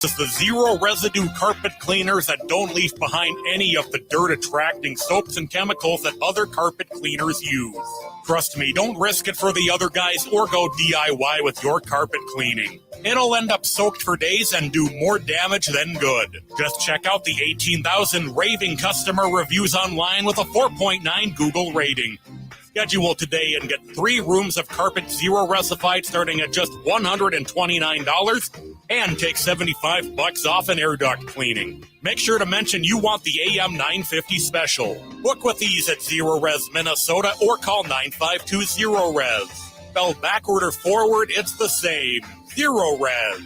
is the zero residue carpet cleaners that don't leave behind any of the dirt attracting soaps and chemicals that other carpet cleaners use. Trust me, don't risk it for the other guys or go DIY with your carpet cleaning. It'll end up soaked for days and do more damage than good. Just check out the 18,000 raving customer reviews online with a 4.9 Google rating. Schedule today and get 3 rooms of carpet zero resified starting at just $129 and take $75 off an air duct cleaning. Make sure to mention you want the AM 950 special. Book with ease at Zero Res Minnesota or call 9520 Zero Res. Spelled backward or forward, it's the same. Zero Res.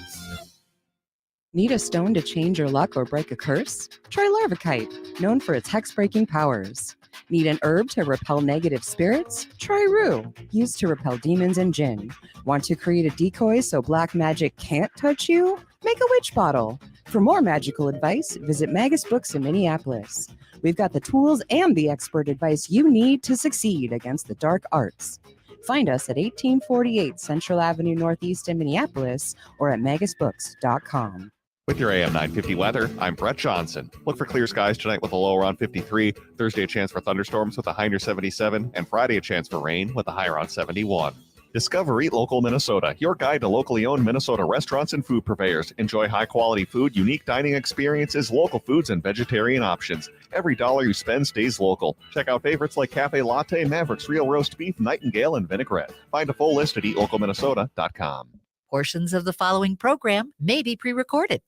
Need a stone to change your luck or break a curse? Try Larvikite, known for its hex-breaking powers. Need an herb to repel negative spirits? Try Rue, used to repel demons and jinn. Want to create a decoy so black magic can't touch you? Make a witch bottle. For more magical advice, visit Magus Books in Minneapolis. We've got the tools and the expert advice you need to succeed against the dark arts. Find us at 1848 Central Avenue Northeast in Minneapolis or at magusbooks.com. With your AM 950 weather, I'm Brett Johnson. Look for clear skies tonight with a low around 53, Thursday a chance for thunderstorms with a high near 77, and Friday a chance for rain with a high around 71. Discover Eat Local Minnesota, your guide to locally owned Minnesota restaurants and food purveyors. Enjoy high-quality food, unique dining experiences, local foods, and vegetarian options. Every dollar you spend stays local. Check out favorites like Cafe Latte, Mavericks Real Roast Beef, Nightingale, and Vinaigrette. Find a full list at eatlocalminnesota.com. Portions of the following program may be pre-recorded.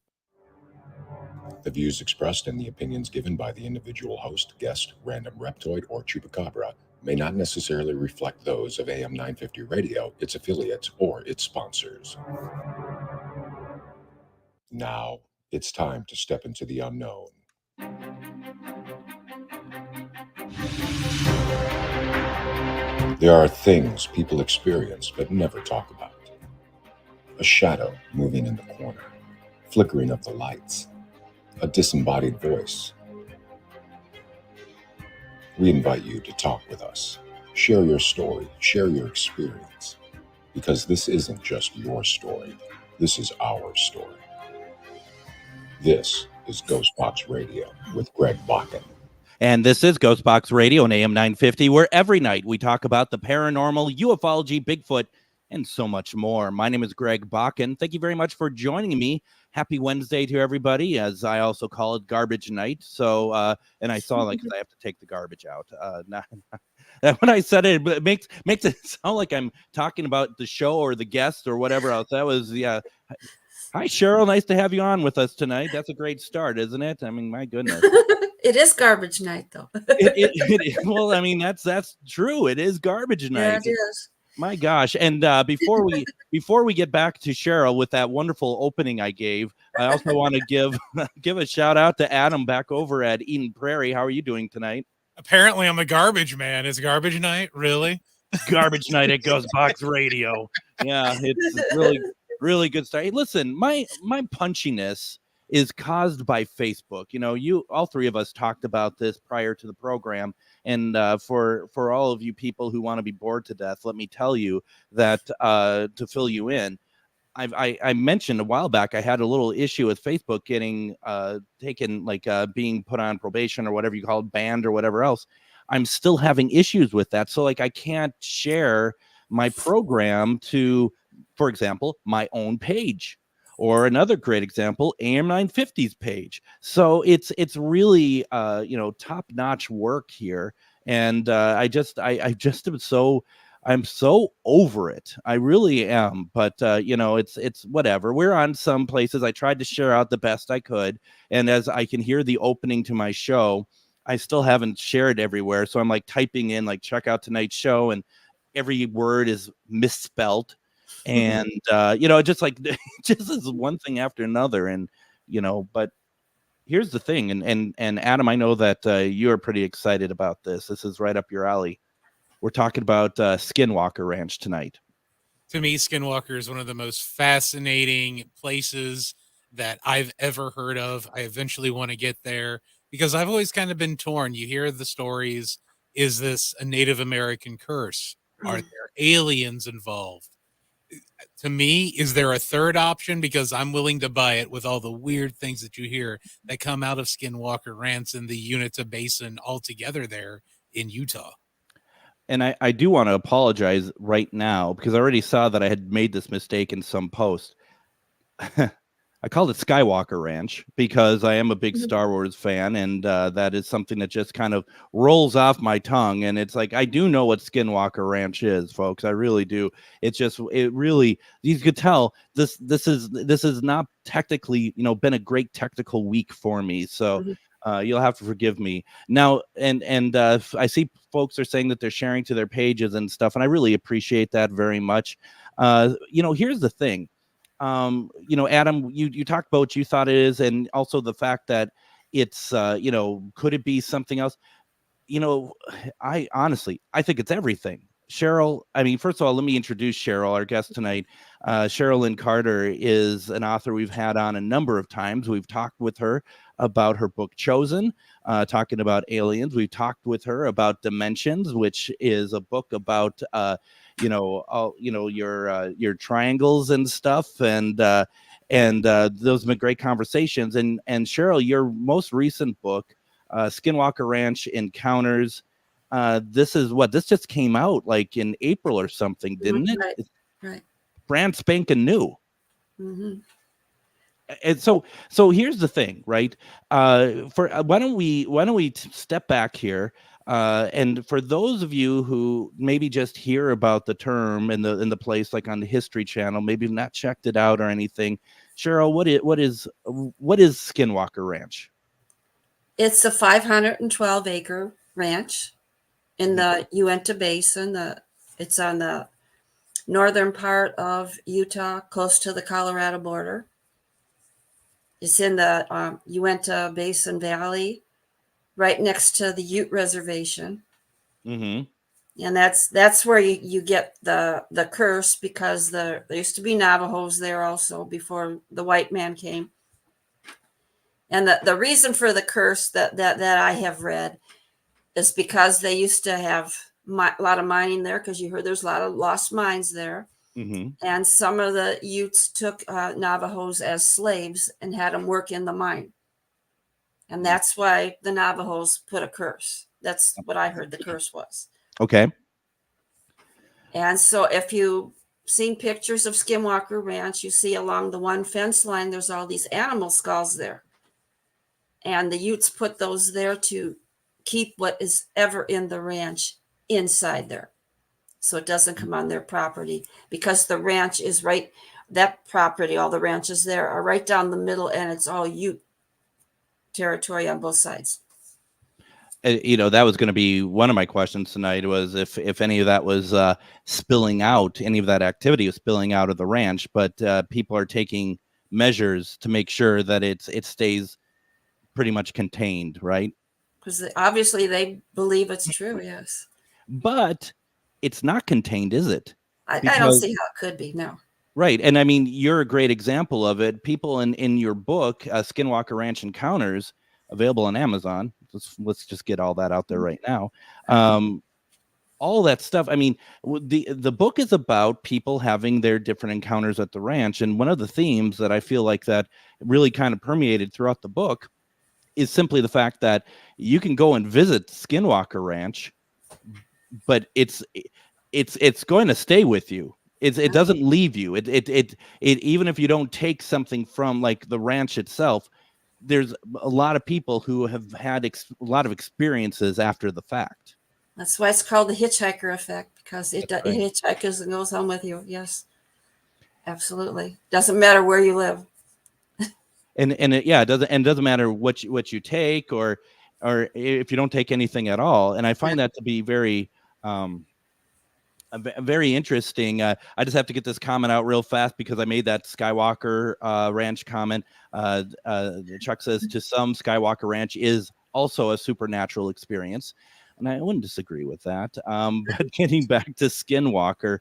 The views expressed and the opinions given by the individual host, guest, random reptoid, or chupacabra may not necessarily reflect those of AM 950 Radio, its affiliates, or its sponsors. Now, it's time to step into the unknown. There are things people experience but never talk about. A shadow moving in the corner, flickering of the lights, a disembodied voice. We invite you to talk with us. Share your story, share your experience, because this isn't just your story. This is our story. This is GhostBox Radio with Greg Bakun. And this is GhostBox Radio on AM 950, where every night we talk about the paranormal, ufology, Bigfoot, and so much more. My name is Greg Bakun. Thank you very much for joining me. Happy Wednesday to everybody, as I also call it garbage night. So, and I saw like I have to take the garbage out. When I said it, it makes it sound like I'm talking about the show or the guest or whatever else. That was, yeah. Hi, Cheryl. Nice to have you on with us tonight. That's a great start, isn't it? I mean, my goodness. It is garbage night, though. Well, I mean, that's true. It is garbage night. Yeah, it is. My gosh. And before we get back to Cheryl with that wonderful opening I gave, I also want to give a shout out to Adam back over at Eden Prairie. How are you doing tonight? Apparently I'm a garbage man. Is garbage night really? Garbage night at GhostBox Radio. Yeah, it's really, really good stuff. Hey, listen, my punchiness is caused by Facebook. You know, all three of us talked about this prior to the program. And for all of you people who want to be bored to death, let me tell you that to fill you in, I mentioned a while back I had a little issue with Facebook getting taken, like being put on probation or whatever you call it, banned or whatever else. I'm still having issues with that. So like I can't share my program to, for example, my own page. Or another great example, AM 950's page. So it's really top-notch work here, and I'm so over it. I really am. But it's whatever. We're on some places. I tried to share out the best I could, and as I can hear the opening to my show, I still haven't shared everywhere. So I'm like typing in like check out tonight's show, and every word is misspelt. And just is one thing after another, and but here's the thing, and Adam, I know that you're pretty excited about this. This is right up your alley. We're talking about Skinwalker Ranch tonight. To me, Skinwalker is one of the most fascinating places that I've ever heard of. I eventually want to get there because I've always kind of been torn. You hear the stories. Is this a Native American curse? Are there aliens involved? To me, is there a third option? Because I'm willing to buy it with all the weird things that you hear that come out of Skinwalker Ranch and the Uinta Basin altogether there in Utah. And I do want to apologize right now because I already saw that I had made this mistake in some post. I called it Skywalker Ranch because I am a big Star Wars fan, and that is something that just kind of rolls off my tongue. And it's like, I do know what Skinwalker Ranch is, folks. I really do. It's just, it really, you could tell this is not technically, been a great technical week for me. So you'll have to forgive me now. And I see folks are saying that they're sharing to their pages and stuff, and I really appreciate that very much. Here's the thing. Adam, you talked about what you thought it is, and also the fact that it's, could it be something else? I honestly think it's everything. Cheryl, first of all, let me introduce Cheryl, our guest tonight. Cheryl Lynn Carter is an author we've had on a number of times. We've talked with her about her book Chosen, talking about aliens. We've talked with her about Dimensions, which is a book about your triangles and stuff, and those have been great conversations. And Cheryl, your most recent book, Skinwalker Ranch Encounters, this just came out like in April or something, didn't it? Right. Brand spanking new. Mm-hmm. And so here's the thing, right? Why don't we step back here? And for those of you who maybe just hear about the term in the place, like on the History Channel, maybe not checked it out or anything, Cheryl, what is Skinwalker Ranch? It's a 512-acre ranch in the Uinta Basin. It's on the northern part of Utah, close to the Colorado border. It's in the Uinta Basin Valley, right next to the Ute Reservation. Mm-hmm. And that's where you get the curse, because there used to be Navajos there also before the white man came. And the reason for the curse that I have read is because they used to have a lot of mining there, because you heard there's a lot of lost mines there. Mm-hmm. And some of the Utes took Navajos as slaves and had them work in the mine. And that's why the Navajos put a curse. That's what I heard the curse was. Okay. And so if you've seen pictures of Skinwalker Ranch, you see along the one fence line, there's all these animal skulls there. And the Utes put those there to keep what is ever in the ranch inside there, so it doesn't come on their property, because the ranch is right, that property, all the ranches there are right down the middle, and it's all Ute territory on both sides. That was going to be one of my questions tonight, was if any of that was spilling out, any of that activity was spilling out of the ranch, but people are taking measures to make sure that it stays pretty much contained, right? Because obviously they believe it's true, yes. But it's not contained, is it? I don't see how it could be, no. Right. And you're a great example of it. People in your book, Skinwalker Ranch Encounters, available on Amazon. Let's just get all that out there right now. All that stuff. The book is about people having their different encounters at the ranch. And one of the themes that I feel like that really kind of permeated throughout the book is simply the fact that you can go and visit Skinwalker Ranch, but it's going to stay with you. It doesn't leave you. It even if you don't take something from like the ranch itself, there's a lot of people who have had a lot of experiences after the fact. That's why it's called the hitchhiker effect, because it hitchhikes and goes home with you. Yes, absolutely. Doesn't matter where you live. It doesn't matter what you take or if you don't take anything at all. And I find that to be very very interesting. I just have to get this comment out real fast because I made that Skywalker Ranch comment. Chuck says, to some, Skywalker Ranch is also a supernatural experience. And I wouldn't disagree with that. But getting back to Skinwalker,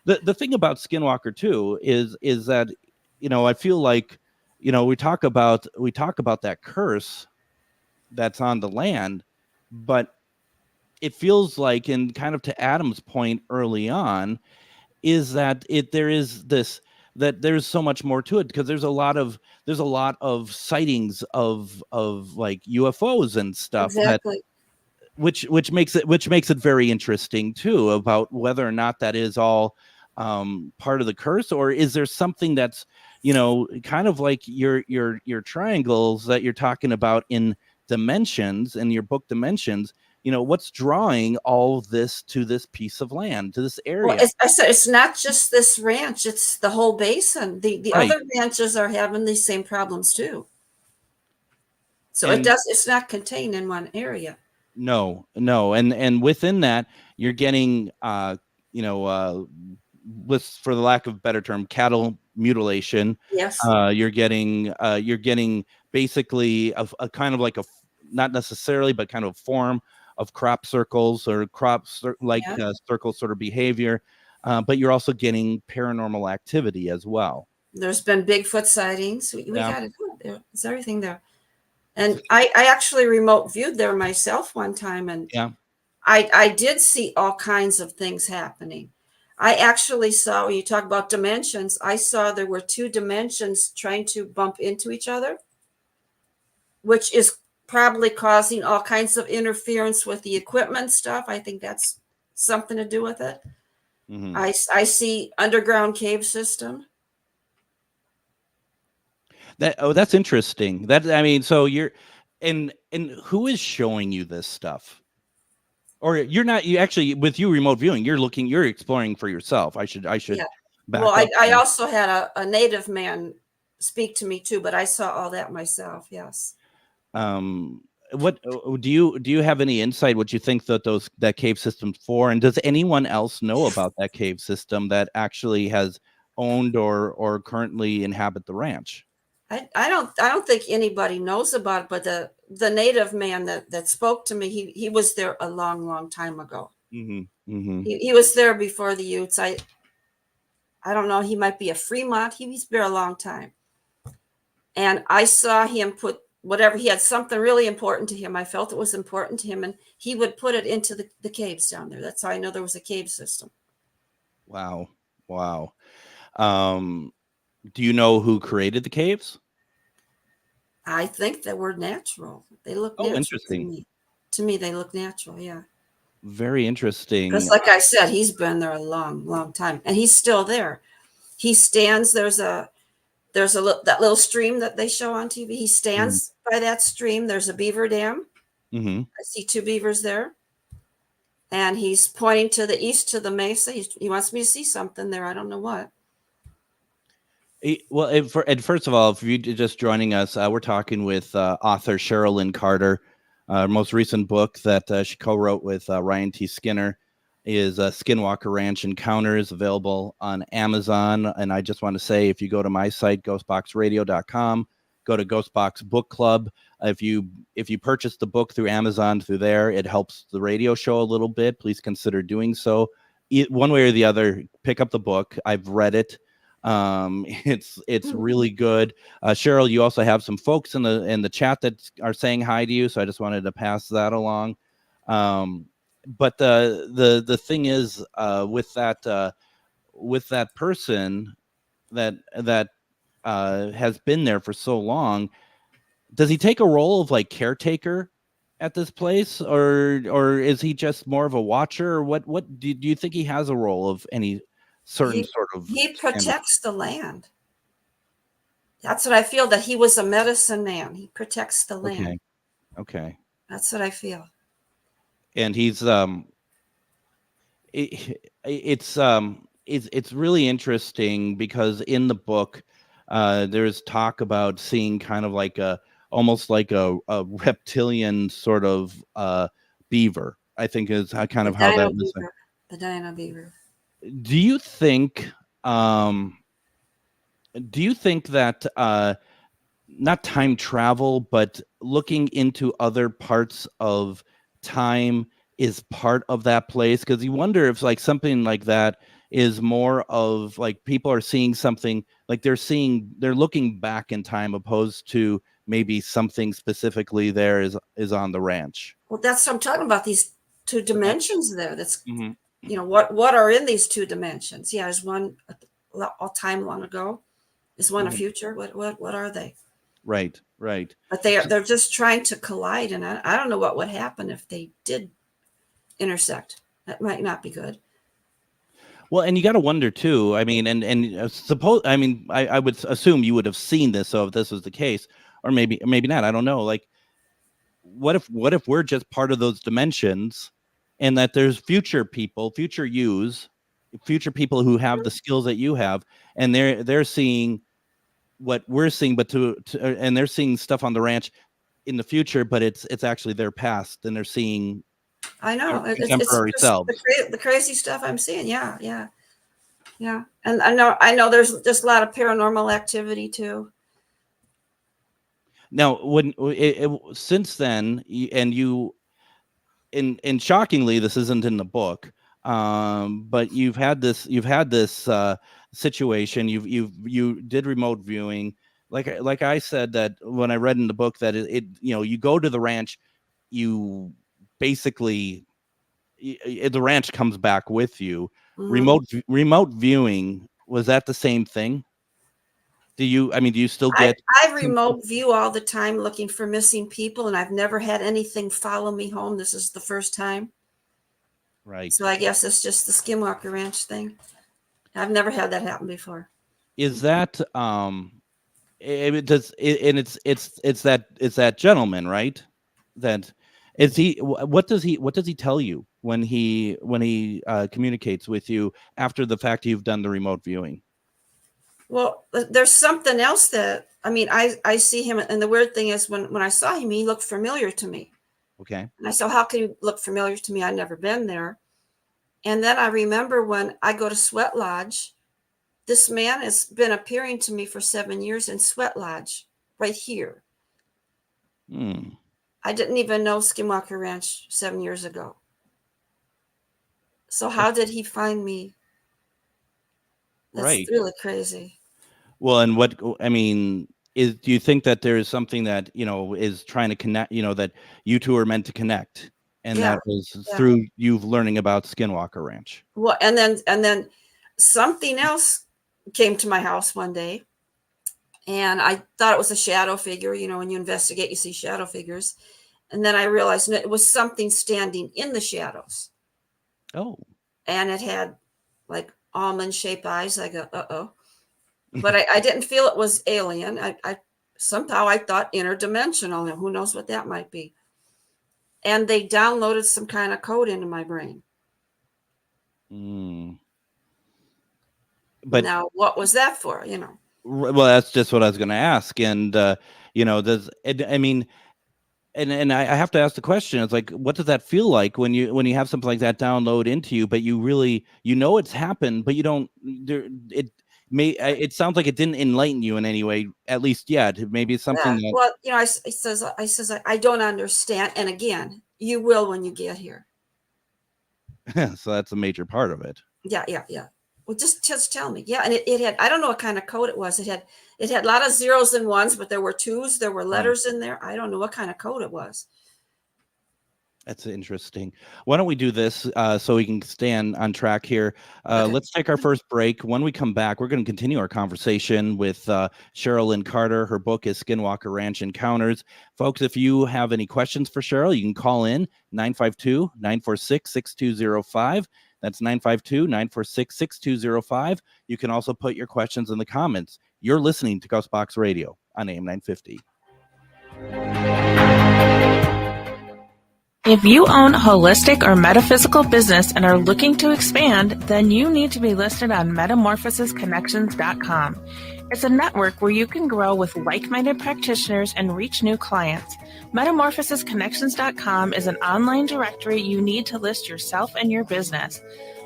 the thing about Skinwalker too is that, I feel like, we talk about that curse that's on the land, but it feels like, in kind of to Adam's point early on, is that there's so much more to it, because there's a lot of sightings of like UFOs and stuff Exactly. which makes it very interesting too, about whether or not that is all part of the curse, or is there something that's, kind of like your triangles that you're talking about in Dimensions, in your book Dimensions, what's drawing all this to this piece of land, to this area? Well, I said it's not just this ranch; it's the whole basin. The Right. other ranches are having these same problems too. So it's not contained in one area. No, and within that, you're getting, with, for the lack of a better term, cattle mutilation. Yes. You're getting basically a kind of like not necessarily, but kind of form of crop circles or circle sort of behavior. But you're also getting paranormal activity as well. There's been Bigfoot sightings. We got it. There's everything there. And I actually remote viewed there myself one time, and I did see all kinds of things happening. I actually saw, when you talk about dimensions, I saw there were two dimensions trying to bump into each other, which is probably causing all kinds of interference with the equipment stuff. I think that's something to do with it. Mm-hmm. I see underground cave system. That's interesting. So you're, and who is showing you this stuff? Or you're not, you actually, with you remote viewing, you're exploring for yourself. I should back up. I also had a native man speak to me too, but I saw all that myself. Yes. What do you have any insight what you think that cave system's for? And does anyone else know about that cave system that actually has owned or currently inhabit the ranch? I don't think anybody knows about it, but the native man that spoke to me, he was there a long time ago. Mm-hmm. Mm-hmm. He was there before the Utes. I don't know. He might be a Fremont. He's been there a long time. And I saw him put whatever, he had something really important to him. I felt it was important to him, and he would put it into the caves down there. That's how I know there was a cave system. Wow. Do you know who created the caves? I think they were natural. They look natural. Interesting. To me, they look natural. Yeah. Very interesting. Because, like I said, he's been there a long time, and he's still there. He stands. There's that little stream that they show on TV. He stands by that stream. There's a beaver dam. Mm-hmm. I see two beavers there, and he's pointing to the east to the mesa. He wants me to see something there. I don't know what. Well, and first of all, if you're just joining us, we're talking with author Cheryl Lynn Carter. Most recent book that she co-wrote with Ryan T. Skinner is Skinwalker Ranch Encounters, available on Amazon. And I just want to say, if you go to my site, ghostboxradio.com, go to Ghostbox Book Club. If you purchase the book through Amazon through there, it helps the radio show a little bit. Please consider doing so. One way or the other, pick up the book. I've read it. It's really good. Cheryl, you also have some folks in the chat that are saying hi to you, so I just wanted to pass that along. But the thing is, with that person that has been there for so long, does he take a role of like caretaker at this place, or is he just more of a watcher? Or what do you think he has a role of any certain sort of? He protects the land. That's what I feel, that he was a medicine man. He protects the land. Okay. That's what I feel. And he's it's really interesting because in the book there's talk about seeing kind of like almost like a reptilian sort of beaver, I think is kind of how that is. The dino beaver. Do you think that not time travel, but looking into other parts of time is part of that place? Because you wonder if like something like that is more of like people are seeing something, like they're looking back in time opposed to maybe something specifically there is on the ranch. Well, that's what I'm talking about, these two dimensions there. That's what are in these two dimensions? Yeah, is one a time long ago? Is one a future? What are they? Right. But they're just trying to collide, and I don't know what would happen if they did intersect. That might not be good. Well, and you got to wonder too. I mean, and suppose, I mean, I would assume you would have seen this. So if this was the case, or maybe not, I don't know. Like, what if we're just part of those dimensions, and that there's future people who have the skills that you have, and they're seeing what we're seeing, but and they're seeing stuff on the ranch in the future, but it's actually their past, and they're seeing. I know temporary selves. The crazy stuff I'm seeing. Yeah. And I know there's just a lot of paranormal activity too. Now, since then, and shockingly, this isn't in the book, but you've had this situation. You did remote viewing, like I said, that when I read in the book that you go to the ranch, you basically the ranch comes back with you. Mm-hmm. Remote viewing, was that the same thing? Do you still get? I remote view all the time looking for missing people, and I've never had anything follow me home. This is the first time. Right. So I guess it's just the Skinwalker Ranch thing. I've never had that happen before. Is that it's that gentleman, right? That is he. What does he tell you when he communicates with you after the fact you've done the remote viewing? Well, there's something else that, I see him, and the weird thing is when I saw him, he looked familiar to me. Okay. And I said, how can he look familiar to me? I've never been there. And then I remember when I go to Sweat Lodge, this man has been appearing to me for 7 years in Sweat Lodge, right here. I didn't even know Skinwalker Ranch 7 years ago. So how did he find me? That's right. Really crazy. Well, and do you think that there is something that, is trying to connect, that you two are meant to connect, and that was through you learning about Skinwalker Ranch? Well, and then something else came to my house one day, and I thought it was a shadow figure. When you investigate, you see shadow figures. And then I realized it was something standing in the shadows. Oh. And it had like almond-shaped eyes. I go, uh-oh. But I didn't feel it was alien. I somehow I thought interdimensional. Who knows what that might be. And they downloaded some kind of code into my brain. But now, what was that for? Well, that's just what I was going to ask. And And I have to ask the question. It's like, what does that feel like when you have something like that download into you, but you really it's happened, but you don't. It sounds like it didn't enlighten you in any way, at least yet. Maybe it's something. Yeah. Well, I says I don't understand, and again, you will when you get here. So that's a major part of it. Yeah. Well, just tell me. Yeah, and it had, I don't know what kind of code it was. It had a lot of zeros and ones, but there were twos, there were letters in there. I don't know what kind of code it was. That's interesting. Why don't we do this so we can stay on track here? Okay. Let's take our first break. When we come back, we're going to continue our conversation with Cheryl Lynn Carter. Her book is Skinwalker Ranch Encounters. Folks, if you have any questions for Cheryl, you can call in 952-946-6205. That's 952-946-6205. You can also put your questions in the comments. You're listening to GhostBox Radio on AM 950. If you own a holistic or metaphysical business and are looking to expand, then you need to be listed on metamorphosisconnections.com. It's a network where you can grow with like-minded practitioners and reach new clients. Metamorphosisconnections.com is an online directory you need to list yourself and your business.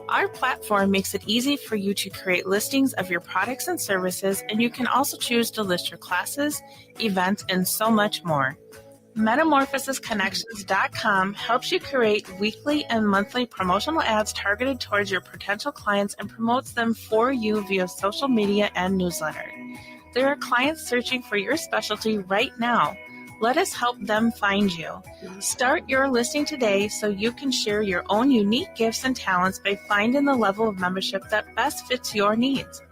Our platform makes it easy for you to create listings of your products and services, and you can also choose to list your classes, events, and so much more. Metamorphosisconnections.com helps you create weekly and monthly promotional ads targeted towards your potential clients and promotes them for you via social media and newsletter. There are clients searching for your specialty right now. Let us help them find you. Start your listing today so you can share your own unique gifts and talents by finding the level of membership that best fits your needs.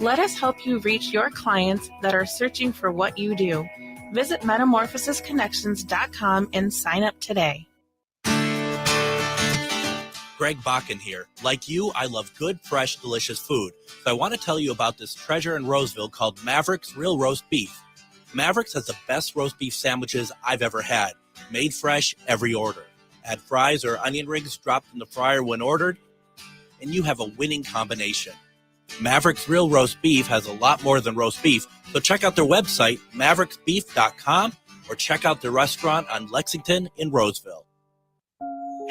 Let us help you reach your clients that are searching for what you do. Visit metamorphosisconnections.com and sign up today. Greg Bakun here. Like you, I love good, fresh, delicious food. So I want to tell you about this treasure in Roseville called Maverick's Real Roast Beef. Maverick's has the best roast beef sandwiches I've ever had. Made fresh every order. Add fries or onion rings dropped in the fryer when ordered, and you have a winning combination. Maverick's Real Roast Beef has a lot more than roast beef, so check out their website, mavericksbeef.com, or check out their restaurant on Lexington in Roseville.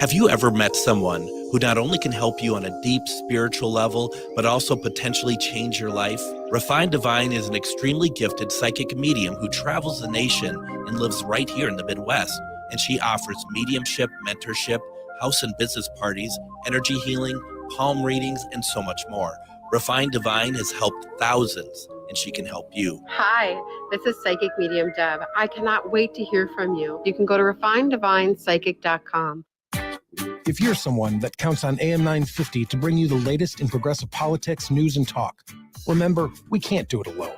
Have you ever met someone who not only can help you on a deep spiritual level, but also potentially change your life? Refined Divine is an extremely gifted psychic medium who travels the nation and lives right here in the Midwest. And she offers mediumship, mentorship, house and business parties, energy healing, palm readings, and so much more. Refined Divine has helped thousands, and she can help you. Hi, this is Psychic Medium Deb. I cannot wait to hear from you. You can go to refineddivinepsychic.com. If you're someone that counts on AM 950 to bring you the latest in progressive politics, news, and talk, remember, we can't do it alone.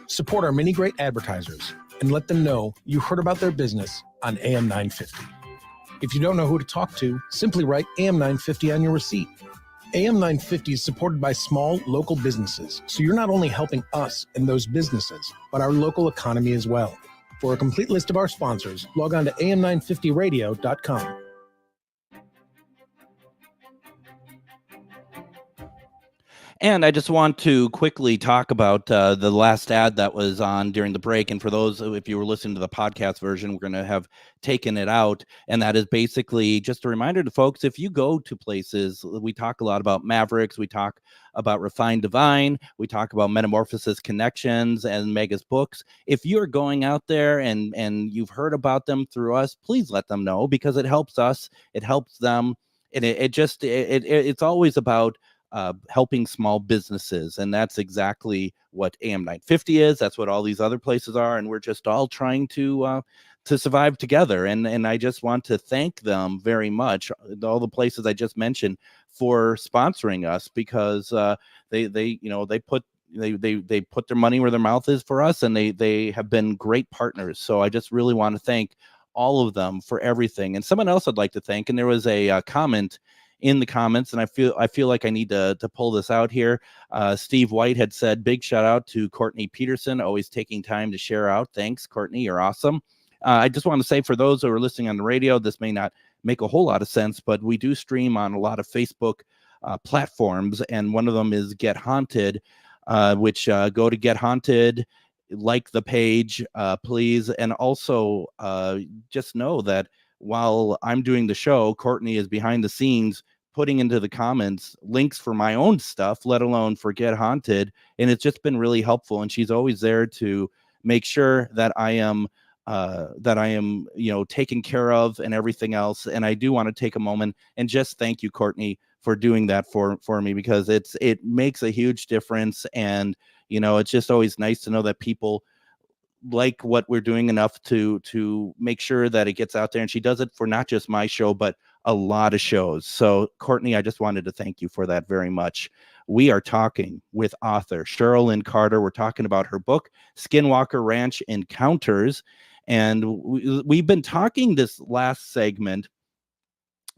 Support our many great advertisers and let them know you heard about their business on AM 950. If you don't know who to talk to, simply write AM 950 on your receipt. AM 950 is supported by small, local businesses, so you're not only helping us and those businesses, but our local economy as well. For a complete list of our sponsors, log on to am950radio.com. And I just want to quickly talk about the last ad that was on during the break. And for those, if you were listening to the podcast version, we're going to have taken it out. And that is basically just a reminder to folks, if you go to places, we talk a lot about Mavericks, we talk about Refined Divine, we talk about Metamorphosis Connections and Mega's books. If you're going out there and you've heard about them through us, please let them know, because it helps us, it helps them. And it's always about helping small businesses, and that's exactly what AM 950 is. That's what all these other places are, and we're just all trying to survive together. And I just want to thank them very much, all the places I just mentioned, for sponsoring us, because they put their money where their mouth is for us, and they have been great partners. So I just really want to thank all of them for everything. And someone else I'd like to thank, and there was a comment in the comments, and I feel like I need to pull this out here. Steve White had said, big shout out to Courtney Peterson, always taking time to share out. Thanks, Courtney, you're awesome. I just want to say, for those who are listening on the radio, this may not make a whole lot of sense, but we do stream on a lot of Facebook platforms, and one of them is Get Haunted, which go to Get Haunted, like the page, please. And also just know that while I'm doing the show, Courtney is behind the scenes putting into the comments links for my own stuff, let alone for Get Haunted. And it's just been really helpful. And she's always there to make sure that I am, taken care of and everything else. And I do want to take a moment and just thank you, Courtney, for doing that for me, because it makes a huge difference. And, it's just always nice to know that people like what we're doing enough to make sure that it gets out there. And she does it for not just my show, but a lot of shows. So Courtney, I just wanted to thank you for that very much. We are talking with author Cheryl Lynn Carter. We're talking about her book, Skinwalker Ranch Encounters. And we've been talking this last segment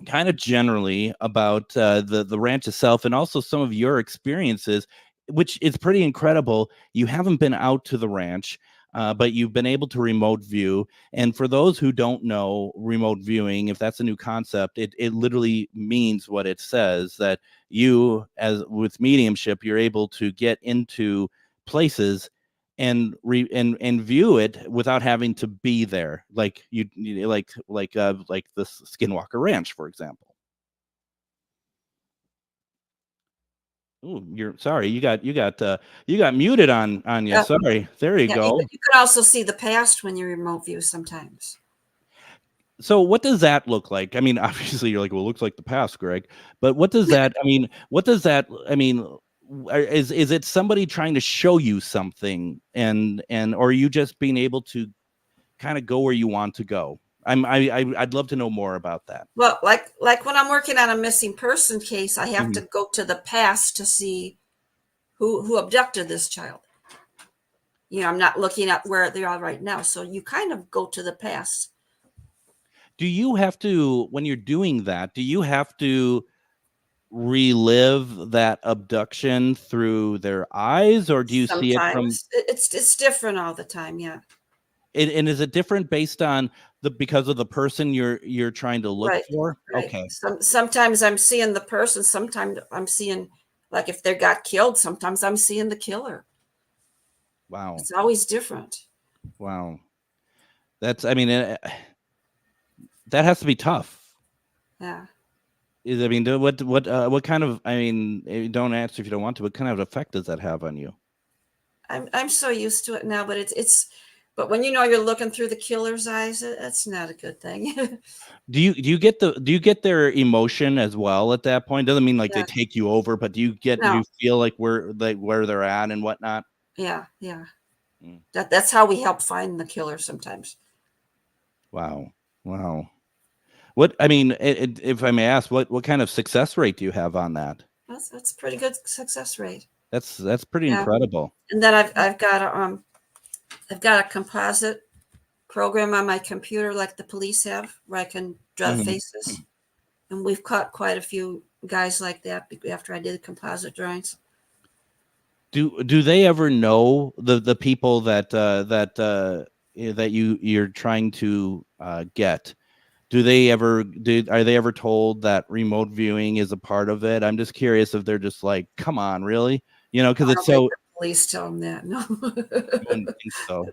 kind of generally about the ranch itself, and also some of your experiences, which is pretty incredible. You haven't been out to the ranch, but you've been able to remote view. And for those who don't know remote viewing, if that's a new concept, it literally means what it says, that you, as with mediumship, you're able to get into places and view it without having to be there, like the Skinwalker Ranch, for example. Oh, you're sorry. You got muted on you. Sorry. There you go. You could also see the past when you remote view sometimes. So what does that look like? I mean, obviously you're like, well, it looks like the past, Greg. But what does that? I mean, is it somebody trying to show you something, and or are you just being able to kind of go where you want to go? I'd love to know more about that. Well, like when I'm working on a missing person case, I have Mhm. to go to the past to see who abducted this child. I'm not looking at where they are right now. So you kind of go to the past. Do you have to, when you're doing that, do you have to relive that abduction through their eyes, or do you see it from? Sometimes it's different all the time. Yeah. And is it different based on because of the person you're trying to look Right. for? Right. Okay. Sometimes I'm seeing the person. Sometimes I'm seeing, like, if they got killed. Sometimes I'm seeing the killer. Wow. It's always different. Wow. That's, I mean, that has to be tough. Yeah. I mean, what kind of, I mean, don't answer if you don't want to, what kind of effect does that have on you? I'm so used to it now, but but when you're looking through the killer's eyes, that's not a good thing. Do you get their emotion as well at that point? Doesn't mean like they Yeah. take you over, but do you No. feel like where they're at and whatnot? Yeah. Yeah. Mm. That's how we help find the killer sometimes. Wow. What, I mean, if I may ask, what kind of success rate do you have on that? That's a pretty good success rate. That's pretty Yeah. incredible. And then I've got a composite program on my computer like the police have, where I can draw Mhm. faces. And we've caught quite a few guys like that after I did composite drawings. Do they ever know the people that you're trying to get? Are they ever told that remote viewing is a part of it? I'm just curious if they're just like, come on, really? Because it's so. The police tell them that. No. I wouldn't think so.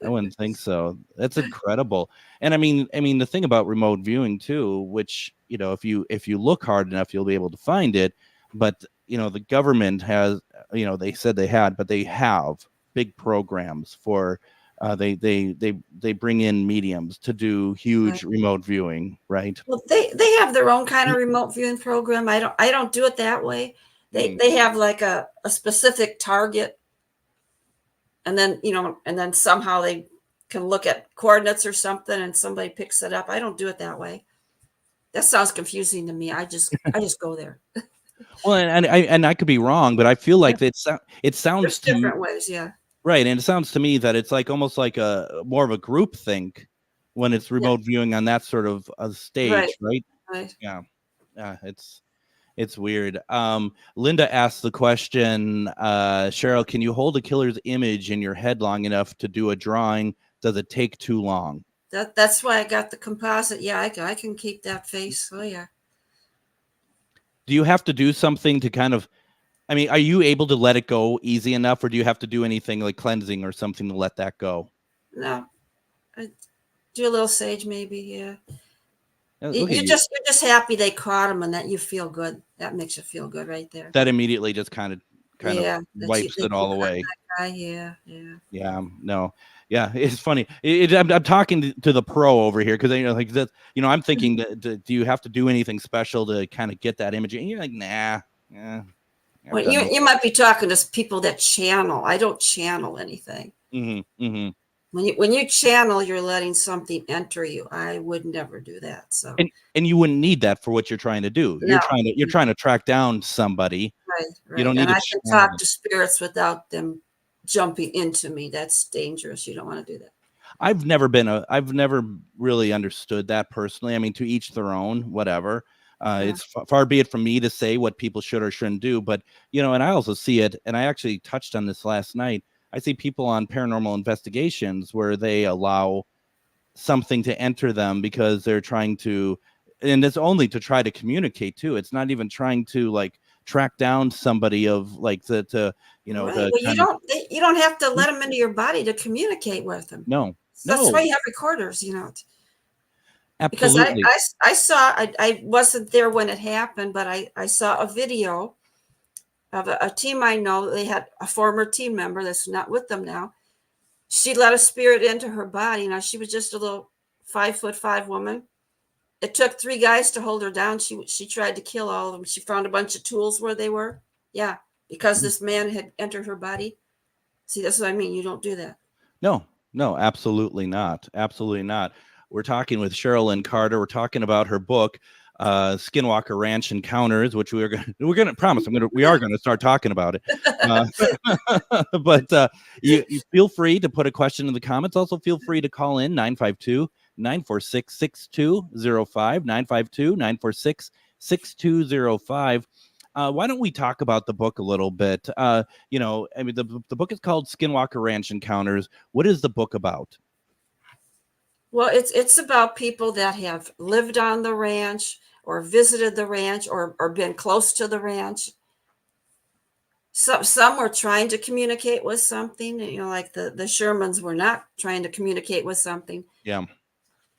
I wouldn't think so. That's incredible. And I mean, the thing about remote viewing too, which, if you look hard enough, you'll be able to find it. But, the government has, they said they had, but they have big programs for, they bring in mediums to do huge remote viewing, right? Well, they have their own kind of remote viewing program. I don't do it that way. They have like a specific target, and then somehow they can look at coordinates or something, and somebody picks it up. I don't do it that way. That sounds confusing to me. I just go there. Well, and I could be wrong, but I feel like it sounds There's to different ways, yeah. right, and it sounds to me that it's like almost like a more of a group think when it's remote viewing on that sort of a stage, right? Right. Yeah, it's weird. Linda asked the question, Cheryl, can you hold a killer's image in your head long enough to do a drawing? Does it take too long? That's why I got the composite. Yeah, I can keep that face. Oh yeah. Do you have to do something to kind of, I mean, are you able to let it go easy enough, or do you have to do anything like cleansing or something to let that go? No, I do a little sage, maybe. Yeah. You're just happy they caught him, and that you feel good. That makes you feel good right there. That immediately just kind of wipes it all away. Yeah. Yeah, no. Yeah, it's funny. I'm talking to the pro over here because like that. I'm thinking that do you have to do anything special to kind of get that image? And you're like, nah. Yeah. Well, you might be talking to people that channel. I don't channel anything. Mm-hmm. Mm-hmm. When you channel, you're letting something enter you. I would never do that. So and you wouldn't need that for what you're trying to do. No. You're trying to track down somebody. Right. You don't need and to I can talk to spirits without them jumping into me. That's dangerous. You don't want to do that. I've never really understood that personally. I mean, to each their own, whatever. It's far be it from me to say what people should or shouldn't do, but and I also see it, and I actually touched on this last night. I see people on paranormal investigations where they allow something to enter them because they're trying to, and it's only to try to communicate too. It's not even trying to like track down somebody of like Right. You don't have to let them into your body to communicate with them. No. That's why you have recorders, Absolutely. Because I saw, I wasn't there when it happened, but I saw a video of a team I know. They had a former team member that's not with them now. She let a spirit into her body. Now, she was just a little 5'5" woman. It took 3 guys to hold her down. She tried to kill all of them. She found a bunch of tools where they were. Yeah, because this man had entered her body. See, that's what I mean. You don't do that. No, No, absolutely not. Absolutely not. We're talking with Cheryl Lynn Carter. We're talking about her book, Skinwalker Ranch Encounters, which we are going to promise. We are going to start talking about it. But you feel free to put a question in the comments. Also, feel free to call in 952-946-6205, 952-946-6205. Why don't we talk about the book a little bit? The book is called Skinwalker Ranch Encounters. What is the book about? Well, it's about people that have lived on the ranch or visited the ranch or been close to the ranch. Some were trying to communicate with something, like the Shermans were not trying to communicate with something. Yeah.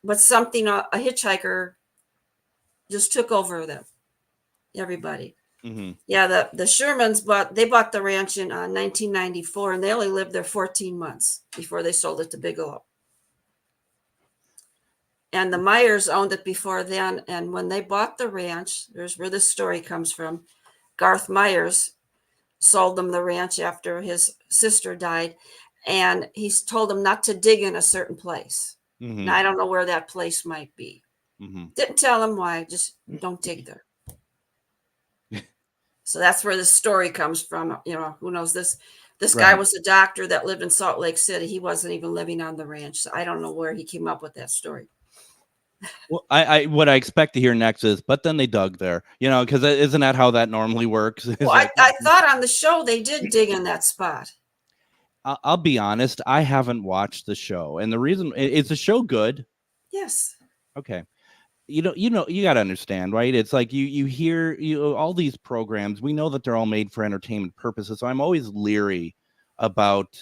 But something, a hitchhiker just took over everybody. Mm-hmm. Yeah, the Shermans bought the ranch in 1994, and they only lived there 14 months before they sold it to Bigelow. And the Myers owned it before then. And when they bought the ranch, there's where this story comes from. Garth Myers sold them the ranch after his sister died. And he told them not to dig in a certain place. Mm-hmm. Now, I don't know where that place might be. Mm-hmm. Didn't tell them why, just don't dig there. So that's where the story comes from. Who knows this? This guy was a doctor that lived in Salt Lake City. He wasn't even living on the ranch. So I don't know where he came up with that story. Well, what I expect to hear next is, but then they dug there, because isn't that how that normally works? Well, I thought on the show they did dig in that spot. I'll be honest, I haven't watched the show, and the reason is the show good. Yes. Okay. You got to understand, right? It's like you hear all these programs. We know that they're all made for entertainment purposes. So I'm always leery about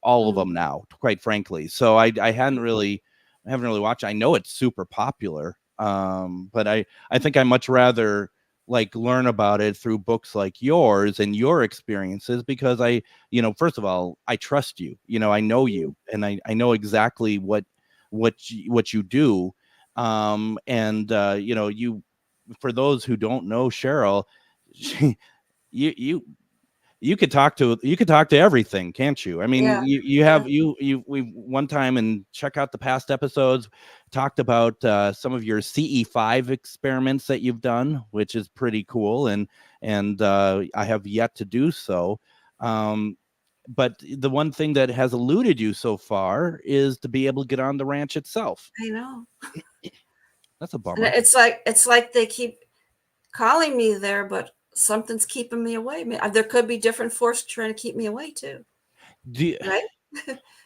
all of them now, quite frankly. So I haven't really watched. I know it's super popular, but I think I much rather learn about it through books like yours and your experiences, because first of all, I trust you. I know you, and I know exactly what you do. You, for those who don't know Cheryl, you could talk to everything, can't you? I mean, yeah. we one time, and check out the past episodes, talked about some of your CE5 experiments that you've done, which is pretty cool. And I have yet to do so. But the one thing that has eluded you so far is to be able to get on the ranch itself. I know. That's a bummer. And it's like they keep calling me there, but something's keeping me away. There could be different force trying to keep me away too. Right?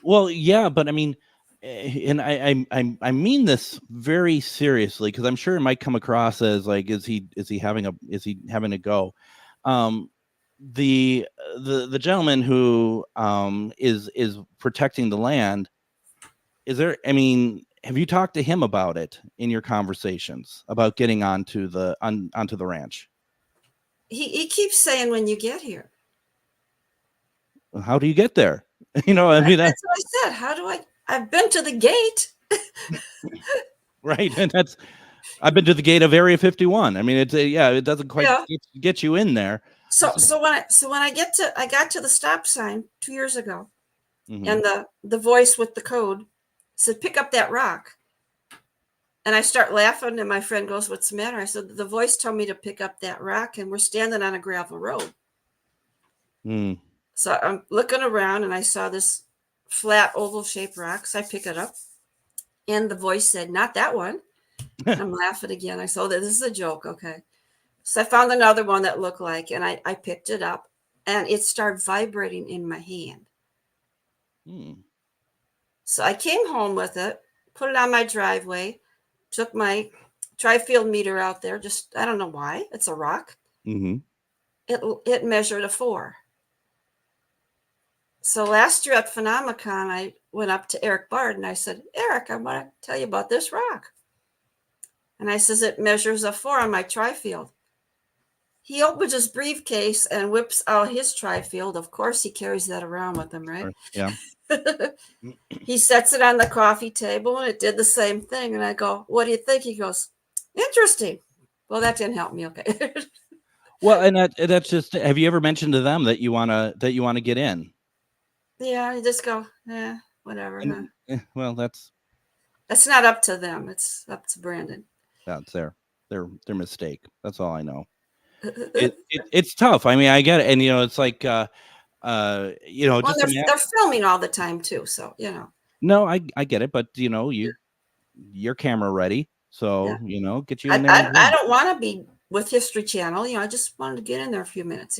Well, yeah, but I mean, and I mean this very seriously, because I'm sure it might come across as is he having a go? The gentleman who is protecting the land, have you talked to him about it in your conversations about getting onto the ranch? He keeps saying, when you get here. How do you get there? That's what I said. How do I've been to the gate. Right. And I've been to the gate of Area 51. I mean, it doesn't quite get you in there. So when I got to the stop sign 2 years ago, mm-hmm. and the voice with the code said, pick up that rock. And I start laughing, and my friend goes, what's the matter? I said, the voice told me to pick up that rock, and we're standing on a gravel road. Mm. So I'm looking around, and I saw this flat oval-shaped rock. So I pick it up, and the voice said, not that one. I'm laughing again. I said, this is a joke. Okay. So I found another one that looked like, and I picked it up, and it started vibrating in my hand. Mm. So I came home with it, put it on my driveway, took my tri-field meter out there. Just, I don't know why. It's a rock. Mm-hmm. It measured a 4. So last year at Phenomicon, I went up to Eric Bard and I said, Eric, I want to tell you about this rock. And I says, it measures a 4 on my tri-field. He opens his briefcase and whips out his tri-field. Of course, he carries that around with him, right? Yeah. He sets it on the coffee table, and it did the same thing. And I go, what do you think? He goes, interesting. Well, that didn't help me. Okay. Well, and that's just, have you ever mentioned to them that you want to get in? Yeah, I just go, yeah. whatever. Huh? Well, that's not up to them. It's up to Brandon. That's their mistake. That's all I know. It's tough. I mean, I get it, and it's like Well, just they're filming all the time too, so No, I get it, but your camera ready, so get you in there. I don't want to be with History Channel. I just wanted to get in there a few minutes.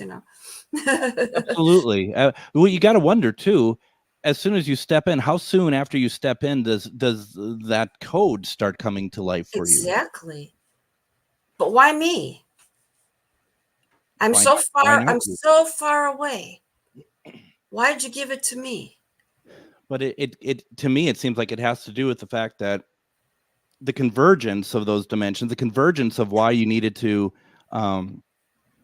Absolutely. Well, you got to wonder too. As soon as you step in, how soon after you step in does that code start coming to life for you? Exactly. But why me? I'm Why so not? far. Why not I'm you? so far away. Why did you give it to me? But it to me, it seems like it has to do with the fact that the convergence of those dimensions, the convergence of why you needed to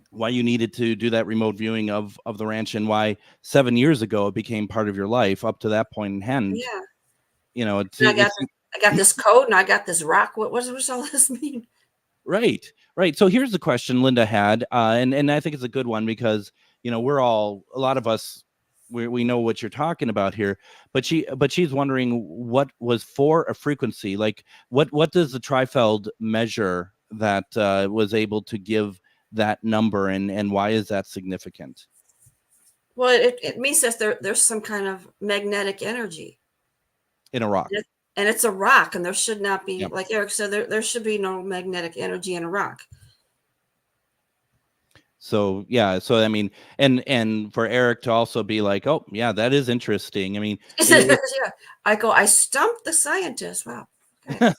do that remote viewing of the ranch, and why 7 years ago it became part of your life up to that point in hand. Yeah. I got this code and I got this rock. What's all this mean? Right. So here's the question Linda had, and I think it's a good one because a lot of us we know what you're talking about here, but she's wondering what was for a frequency, like what does the Trifeld measure that was able to give that number, and why is that significant? Well, it means that there's some kind of magnetic energy In a rock. And it's a rock, and there should not be, like Eric said, there should be no magnetic energy in a rock. So I mean, and for Eric to also be like, oh yeah, that is interesting. I mean, I stumped the scientist. Wow. Okay.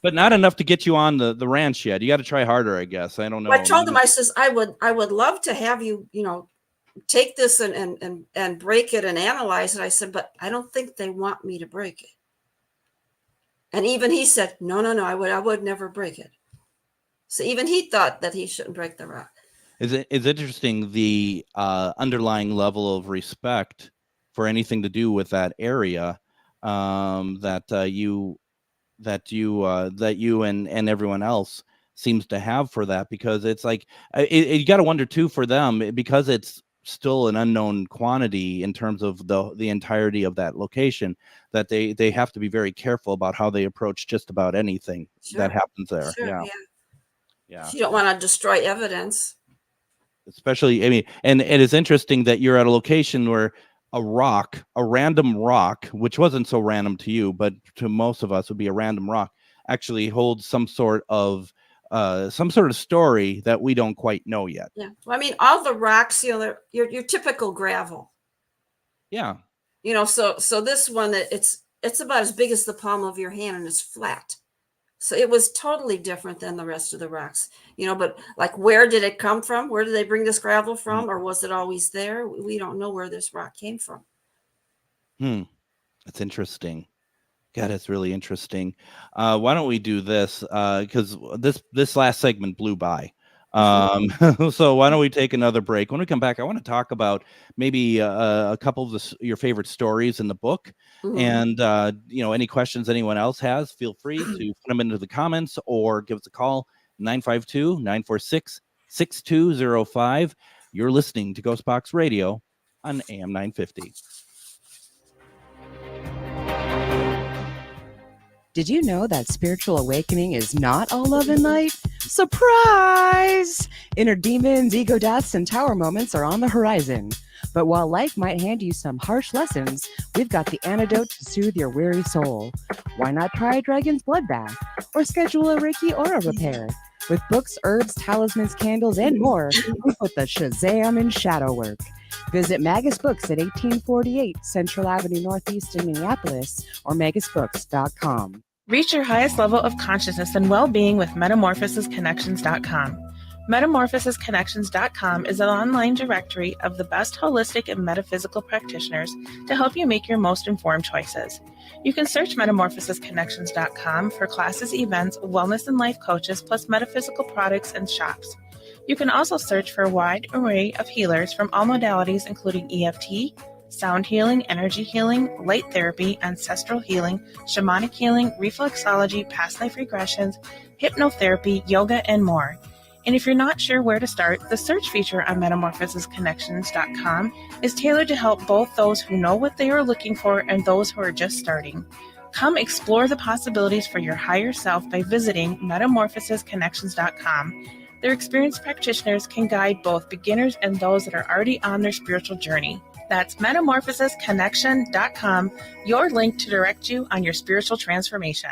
But not enough to get you on the ranch yet. You got to try harder, I guess. I don't know. Well, I told him, I says, I would love to have you, take this and break it and analyze it. I said, but I don't think they want me to break it. And even he said, no, I would never break it. So even he thought that he shouldn't break the rock. It's interesting, the underlying level of respect for anything to do with that area that you and everyone else seems to have for that, because it's like you got to wonder too for them, because it's still an unknown quantity in terms of the entirety of that location, that they have to be very careful about how they approach just about anything that happens there. Sure, yeah. You don't want to destroy evidence. Especially, I mean, and it is interesting that you're at a location where a random rock, which wasn't so random to you, but to most of us would be a random rock, actually holds some sort of story that we don't quite know yet. Yeah. Well, I mean, all the rocks, they're your typical gravel. Yeah. So this one, it's about as big as the palm of your hand and it's flat. So it was totally different than the rest of the rocks, but like, where did it come from? Where did they bring this gravel from? Or was it always there? We don't know where this rock came from. That's interesting. God, it's really interesting. Why don't we do this? Because this last segment blew by. So why don't we take another break? When we come back, I want to talk about maybe a couple of your favorite stories in the book. And any questions anyone else has, feel free to put them into the comments or give us a call, 952-946-6205. You're listening to GhostBox Radio on AM 950. Did you know that spiritual awakening is not all love and light? Surprise! Inner demons, ego deaths, and tower moments are on the horizon. But while life might hand you some harsh lessons, we've got the antidote to soothe your weary soul. Why not try a dragon's blood bath or schedule a Reiki aura repair? With books, herbs, talismans, candles, and more, we put the Shazam in shadow work. Visit Magus Books at 1848 Central Avenue Northeast in Minneapolis or magusbooks.com. Reach your highest level of consciousness and well-being with metamorphosisconnections.com. Metamorphosisconnections.com is an online directory of the best holistic and metaphysical practitioners to help you make your most informed choices. You can search metamorphosisconnections.com for classes, events, wellness and life coaches, plus metaphysical products and shops. You can also search for a wide array of healers from all modalities, including EFT, sound healing, energy healing, light therapy, ancestral healing, shamanic healing, reflexology, past life regressions, hypnotherapy, yoga, and more. And if you're not sure where to start, the search feature on metamorphosisconnections.com is tailored to help both those who know what they are looking for and those who are just starting. Come explore the possibilities for your higher self by visiting metamorphosisconnections.com. Their experienced practitioners can guide both beginners and those that are already on their spiritual journey. That's metamorphosisconnection.com, your link to direct you on your spiritual transformation.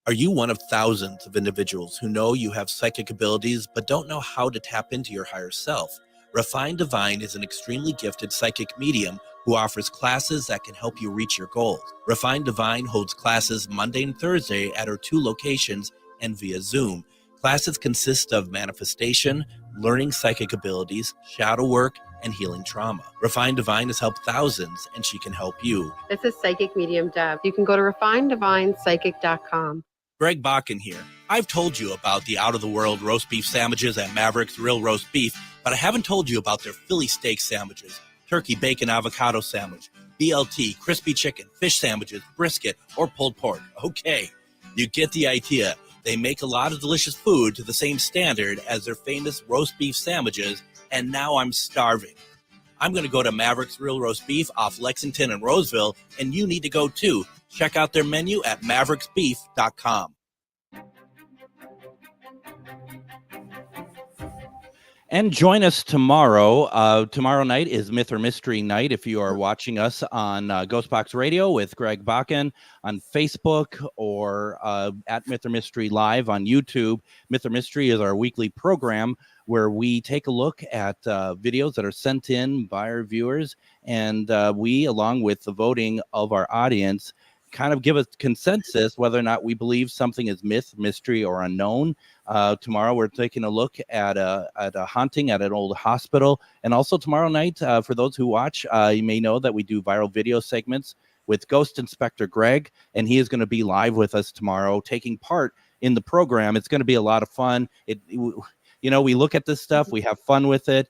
Are you one of thousands of individuals who know you have psychic abilities but don't know how to tap into your higher self? Refined Divine is an extremely gifted psychic medium who offers classes that can help you reach your goals. Refined Divine holds classes Monday and Thursday at her 2 locations and via Zoom. Classes consist of manifestation, learning psychic abilities, shadow work, and healing trauma. Refined Divine has helped thousands, and she can help you. This is Psychic Medium Deb. You can go to refineddivinepsychic.com. Greg Bakun here. I've told you about the out-of-the-world roast beef sandwiches at Maverick's Real Roast Beef, but I haven't told you about their Philly steak sandwiches, turkey bacon avocado sandwich, BLT, crispy chicken, fish sandwiches, brisket, or pulled pork. Okay, you get the idea. They make a lot of delicious food to the same standard as their famous roast beef sandwiches, and now I'm starving. I'm going to go to Maverick's Real Roast Beef off Lexington and Roseville, and you need to go too. Check out their menu at mavericksbeef.com. And join us tomorrow. Tomorrow night is Myth or Mystery night. If you are watching us on GhostBox Radio with Greg Bakun on Facebook or at Myth or Mystery Live on YouTube. Myth or Mystery is our weekly program where we take a look at videos that are sent in by our viewers. And we, along with the voting of our audience, kind of give a consensus whether or not we believe something is myth, mystery, or unknown. Tomorrow we're taking a look at a haunting at an old hospital. And also tomorrow night, for those who watch, you may know that we do viral video segments with Ghost Inspector Greg, and he is going to be live with us tomorrow, taking part in the program. It's going to be a lot of fun. We look at this stuff, we have fun with it.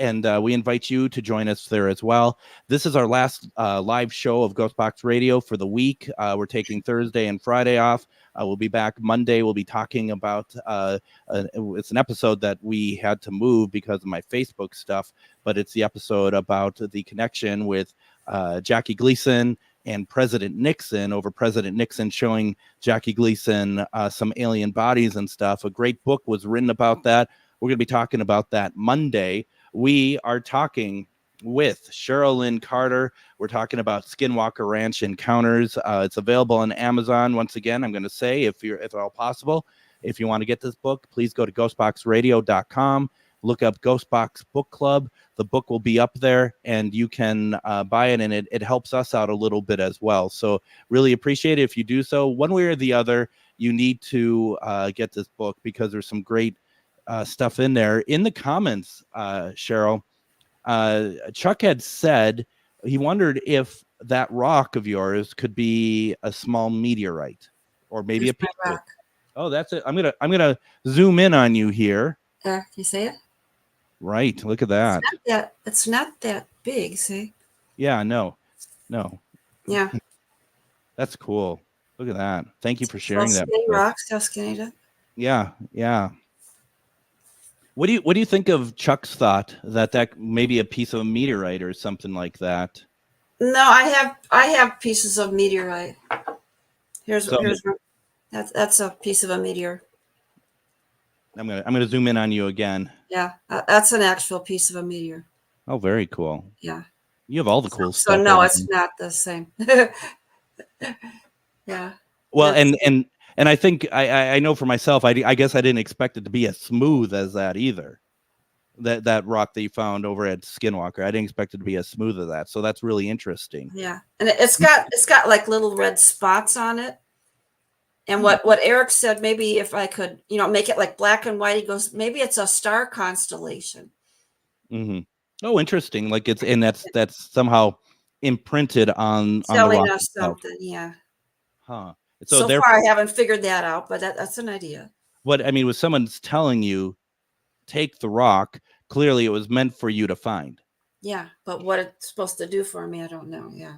And we invite you to join us there as well. This is our last live show of GhostBox Radio for the week. We're taking Thursday and Friday off. We'll be back Monday. We'll be talking about, it's an episode that we had to move because of my Facebook stuff, but it's the episode about the connection with Jackie Gleason and President Nixon, over President Nixon showing Jackie Gleason some alien bodies and stuff. A great book was written about that. We're going to be talking about that Monday. We are talking with Cheryl Lynn Carter. We're talking about Skinwalker Ranch Encounters. It's available on Amazon. Once again, I'm going to say, if at all possible, if you want to get this book, please go to ghostboxradio.com. Look up Ghostbox Book Club. The book will be up there, and you can buy it, and it helps us out a little bit as well. So really appreciate it if you do so. One way or the other, you need to get this book because there's some great stuff in there. In the comments, Cheryl, Chuck had said he wondered if that rock of yours could be a small meteorite or maybe a piece of rock. Oh, that's it. I'm gonna zoom in on you here. Can you see it? Right. Look at that. It's not that big. See? Yeah. No. Yeah. That's cool. Look at that. Thank you for sharing that. Rocks. How skinny it is. Yeah. Yeah. What do you think of Chuck's thought that may be a piece of a meteorite or something like that? No, I have pieces of meteorite. Here's that's a piece of a meteor. I'm gonna zoom in on you again. Yeah, that's an actual piece of a meteor. Oh, very cool. Yeah. You have all the cool stuff. So no, it's not the same. Yeah. Well, and I think I know for myself, I guess I didn't expect it to be as smooth as that either. That rock that you found over at Skinwalker, I didn't expect it to be as smooth as that. So that's really interesting. Yeah, and it's got like little red spots on it. And what Eric said, maybe if I could, make it like black and white, he goes, maybe it's a star constellation. Mm-hmm. Oh, interesting. Like that's somehow imprinted on telling the rock us itself. something. Yeah. Huh. So far, I haven't figured that out, but that's an idea. What I mean, was someone's telling you, take the rock. Clearly, it was meant for you to find. Yeah, but what it's supposed to do for me, I don't know. Yeah.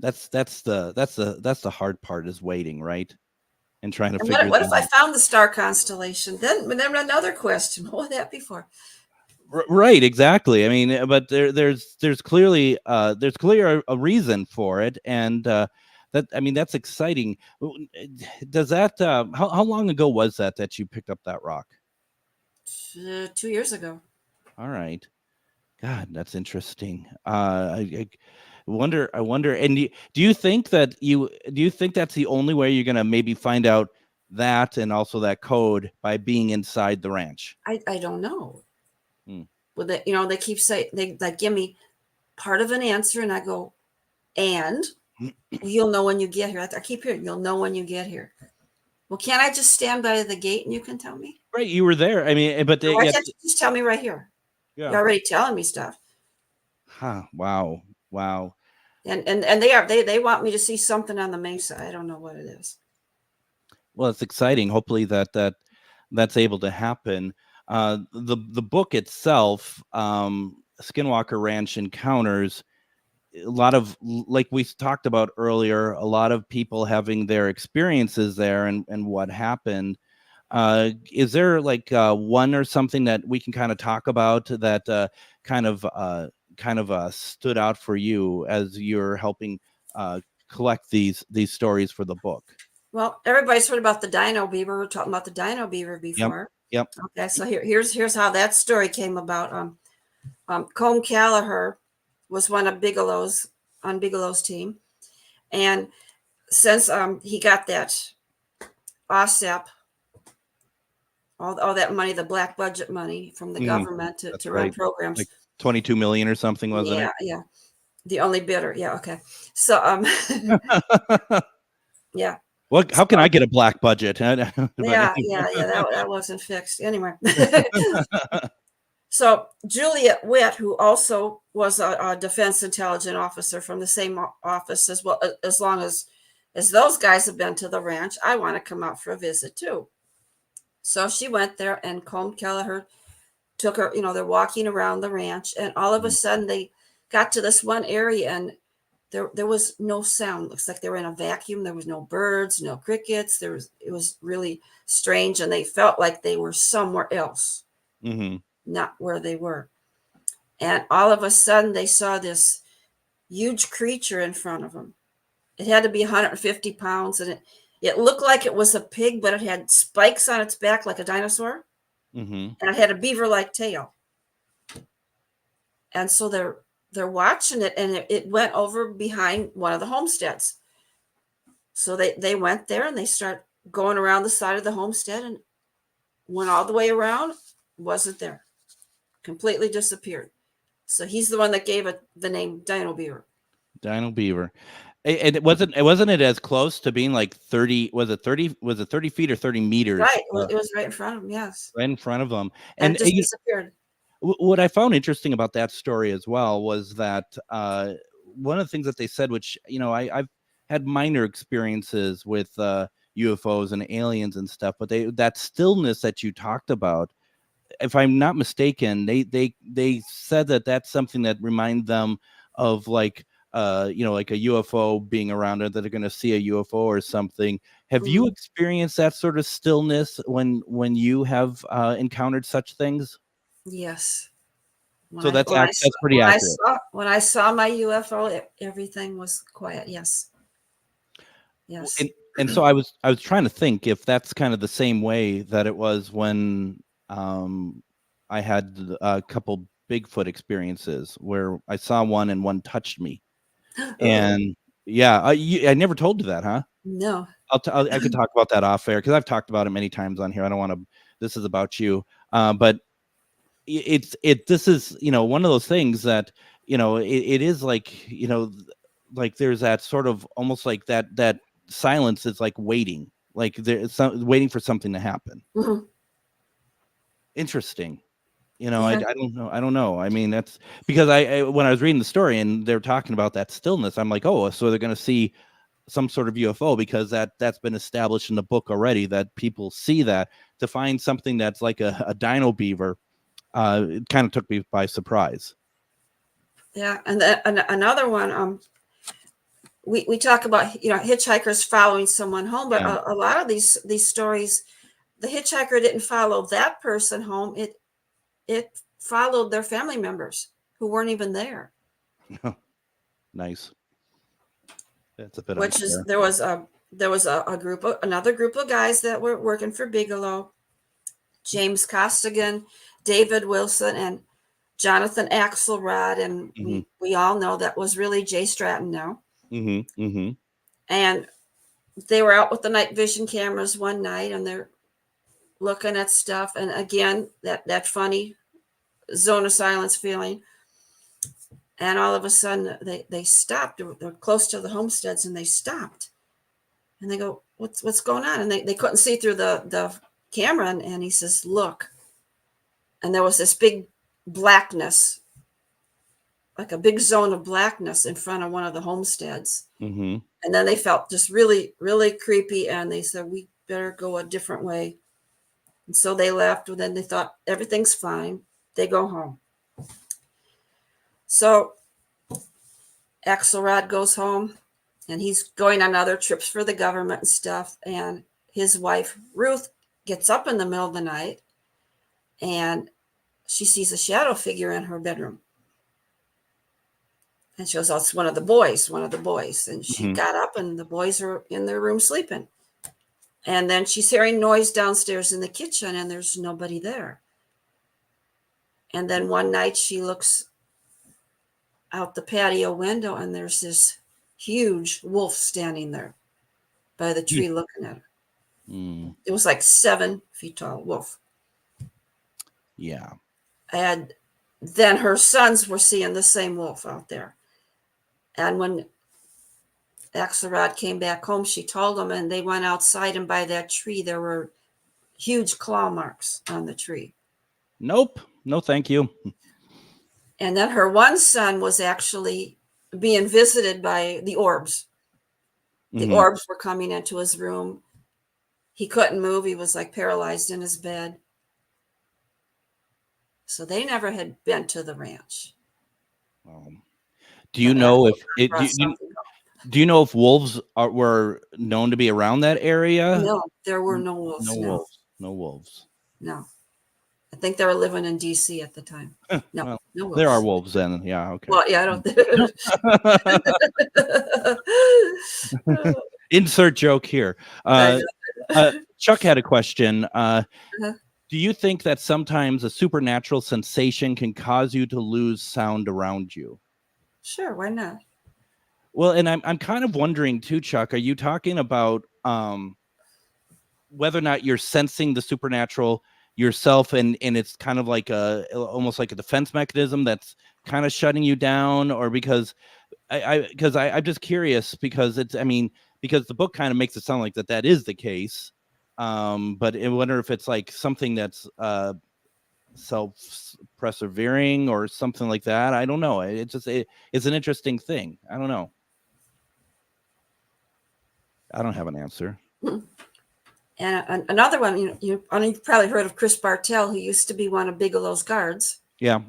That's the hard part, is waiting, right? and trying to And figure what that if I out. found the star constellation? Then another question. What would that be for? Right, exactly. I mean, but there's clearly a reason for it, and that's exciting. Does that how long ago was that you picked up that rock? 2 years ago. All right. God, that's interesting. I wonder. And do you think that's the only way you're gonna maybe find out that, and also that code, by being inside the ranch? I don't know. Hmm. Well, they keep saying, they like give me part of an answer, and I go, and you'll know when you get here. I keep hearing, you'll know when you get here. Well, can't I just stand by the gate and you can tell me? Right, you were there. I mean, but Why can't you just tell me right here? Yeah. You're already telling me stuff. Huh. Wow. And they want me to see something on the mesa. I don't know what it is. Well, it's exciting. Hopefully that's able to happen. The book itself, Skinwalker Ranch Encounters, a lot of, like we talked about earlier, a lot of people having their experiences there and what happened. Is there like one or something that we can kind of talk about that kind of stood out for you as you're helping collect these stories for the book? Well, everybody's heard about the Dino Beaver. We're talking about the Dino Beaver before. Yep. Okay, so here's how that story came about. Combe Callagher was one of Bigelow's team, and since he got that OSAP, all that money, the black budget money from the government to run programs, like 22 million or something, wasn't it? Yeah, the only bidder. Yeah, okay. So yeah. What? How can I get a black budget? Yeah, that wasn't fixed anyway. So Juliet Witt, who also was a defense intelligence officer from the same office as well, as long as those guys have been to the ranch, I want to come out for a visit too. So she went there, and Combe Kelleher took her. They're walking around the ranch, and all of a sudden they got to this one area, and there was no sound. Looks like they were in a vacuum. There was no birds, no crickets. It was really strange, and they felt like they were somewhere else. Mm-hmm. Not where they were. And all of a sudden they saw this huge creature in front of them. It had to be 150 pounds, and it looked like it was a pig, but it had spikes on its back like a dinosaur. Mm-hmm. And it had a beaver-like tail. And so they're watching it, and it went over behind one of the homesteads. So they went there, and they start going around the side of the homestead, and went all the way around, wasn't there. Completely disappeared. So he's the one that gave it the name Dino Beaver. Dino Beaver. And it wasn't as close to being like 30? Was it 30 feet or 30 meters? Right. It was right in front of him. Yes. Right in front of them. And it just disappeared. What I found interesting about that story as well was that one of the things that they said, which I've had minor experiences with UFOs and aliens and stuff, but that stillness that you talked about, if I'm not mistaken, they said that that's something that reminds them of like a UFO being around, or that they're going to see a UFO or something. Have you experienced that sort of stillness when you have encountered such things? Yes. So that's pretty accurate. When I saw my UFO, everything was quiet. Yes. Yes. And so I was trying to think if that's kind of the same way that it was when I had a couple Bigfoot experiences where I saw one and one touched me. And yeah, I never told you that, huh? No. I could talk about that off air, because I've talked about it many times on here. I don't want to. This is about you, but this is one of those things that it is like like there's that sort of almost like that silence is like waiting, like there's waiting for something to happen. Mm-hmm. Interesting. Yeah. I don't know. I mean, that's because I when I was reading the story and they're talking about that stillness, I'm like, oh, so they're going to see some sort of UFO, because that's been established in the book already, that people see that. To find something that's like a Dino Beaver, it kind of took me by surprise. Yeah, and another one. we talk about, hitchhikers following someone home, but Yeah. a lot of these stories, the hitchhiker didn't follow that person home. It followed their family members who weren't even there. Nice. That's a bit Which unfair. is there was another group of guys that were working for Bigelow, James Costigan, David Wilson, and Jonathan Axelrod, and we all know that was really Jay Stratton now. And they were out with the night vision cameras one night, and they're looking at stuff, and again that funny zone of silence feeling. And all of a sudden they stopped. They're close to the homesteads, and they stopped. And they go, what's going on? And they couldn't see through the camera. And he says, look. And there was this big blackness, like a big zone of blackness in front of one of the homesteads. And then they felt just really, really creepy. And they said, we better go a different way. And so they left. And then they thought, everything's fine. They go home. So Axelrod goes home, and he's going on other trips for the government and stuff. And his wife, Ruth, gets up in the middle of the night, and she sees a shadow figure in her bedroom. And she goes, oh, it's one of the boys. And she got up, and the boys are in their room sleeping. And then she's hearing noise downstairs in the kitchen, and there's nobody there. And then one night she looks out the patio window, and there's this huge wolf standing there by the tree looking at her. It was like 7 feet tall wolf. Yeah. And then her sons were seeing the same wolf out there. And when Axelrod came back home, she told them, and they went outside, and by that tree there were huge claw marks on the tree. Nope. No, thank you. And then her one son was actually being visited by the orbs. The orbs were coming into his room. He couldn't move. He was like paralyzed in his bed. So they never had been to the ranch. Do you know if do you know if wolves were known to be around that area? No, there were no wolves. No wolves. No. I think they were living in DC at the time. No, well, no wolves. There are wolves then. Yeah, okay. Well, yeah, I don't. Insert joke here. Chuck had a question. Do you think that sometimes a supernatural sensation can cause you to lose sound around you? Sure, why not? Well, and I'm kind of wondering too, Chuck, are you talking about whether or not you're sensing the supernatural yourself, and it's kind of like almost like a defense mechanism that's kind of shutting you down, or because I'm just curious because because the book kind of makes it sound like that is the case, but I wonder if it's like something that's self-persevering or something like that. I don't know. It's an interesting thing. I don't know. I don't have an answer. And another one, you've probably heard of Chris Bartell, who used to be one of Bigelow's guards. Yeah.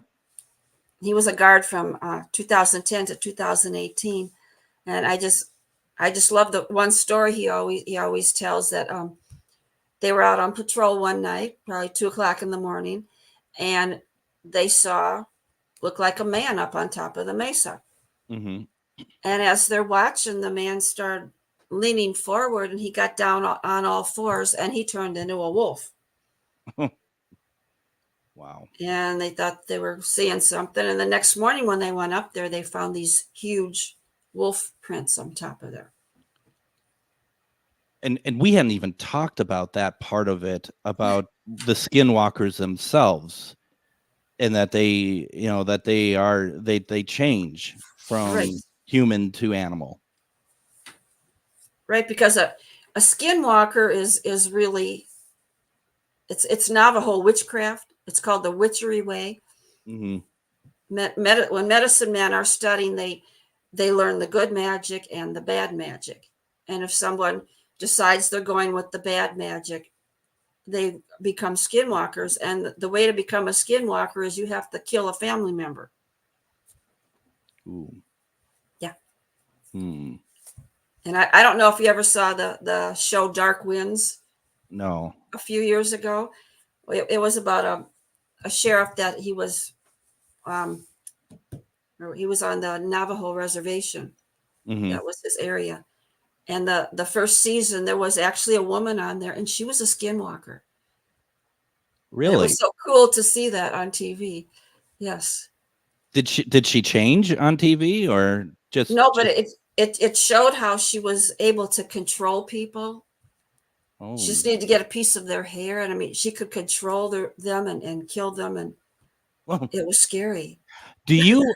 He was a guard from 2010 to 2018. And I just love the one story he always tells, that they were out on patrol one night, probably 2:00 in the morning, and they looked like a man up on top of the mesa. And as they're watching, the man started leaning forward, and he got down on all fours, and he turned into a wolf. Wow. And they thought they were seeing something. And the next morning when they went up there, they found these huge wolf prints on top of there. And we hadn't even talked about that part of it, about the skinwalkers themselves, and that they change from human to animal. Right, because a skinwalker is really, it's Navajo witchcraft. It's called the witchery way. When medicine men are studying, they learn the good magic and the bad magic. And if someone decides they're going with the bad magic, they become skinwalkers. And the way to become a skinwalker is you have to kill a family member. Ooh. Yeah. And I don't know if you ever saw the show Dark Winds No. a few years ago. It was about a sheriff that he was on the Navajo reservation. Mhm. That was his area. And the first season, there was actually a woman on there, and she was a skinwalker. And it Really? was so cool to see that on TV. Yes. Did she change on TV or just No, but it showed how she was able to control people. Oh. She just needed to get a piece of their hair, and I mean, she could control them and kill them, and Well, it was scary. do you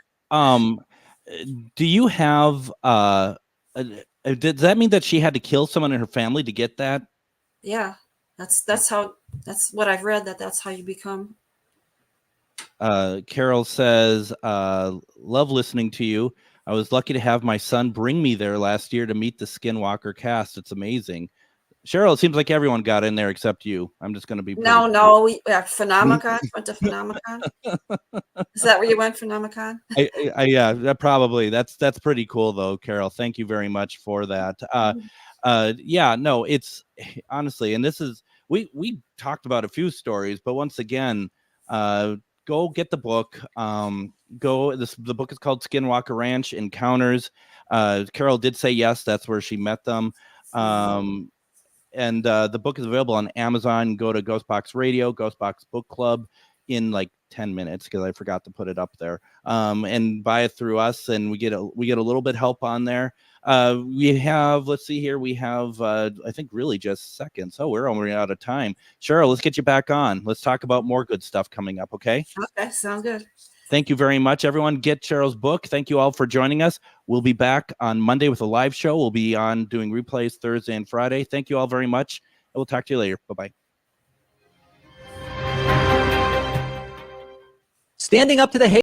have does that mean that she had to kill someone in her family to get that? Yeah, that's what I've read. That's how you become. Carol says, love listening to you. I was lucky to have my son bring me there last year to meet the Skinwalker cast. It's amazing. Cheryl, it seems like everyone got in there except you. I'm just going to be No, we Phenomicon. Went to Phenomicon. Is that where you went, Phenomicon? Yeah, probably. That's pretty cool though, Carol. Thank you very much for that. Yeah, no, it's honestly, and this is we talked about a few stories, but once again, go get the book. The book is called Skinwalker Ranch Encounters. Carol did say yes, that's where she met them. And the book is available on Amazon. Go to GhostBox Radio, GhostBox Book Club in like 10 minutes because I forgot to put it up there. And buy it through us, and we get a little bit help on there. We have, let's see here, we have I think really just seconds. Oh, we're already out of time. Cheryl, let's get you back on. Let's talk about more good stuff coming up, okay? Okay, sounds good. Thank you very much, everyone. Get Cheryl's book. Thank you all for joining us. We'll be back on Monday with a live show. We'll be on doing replays Thursday and Friday. Thank you all very much. And we'll talk to you later. Bye-bye. Standing up to the hate.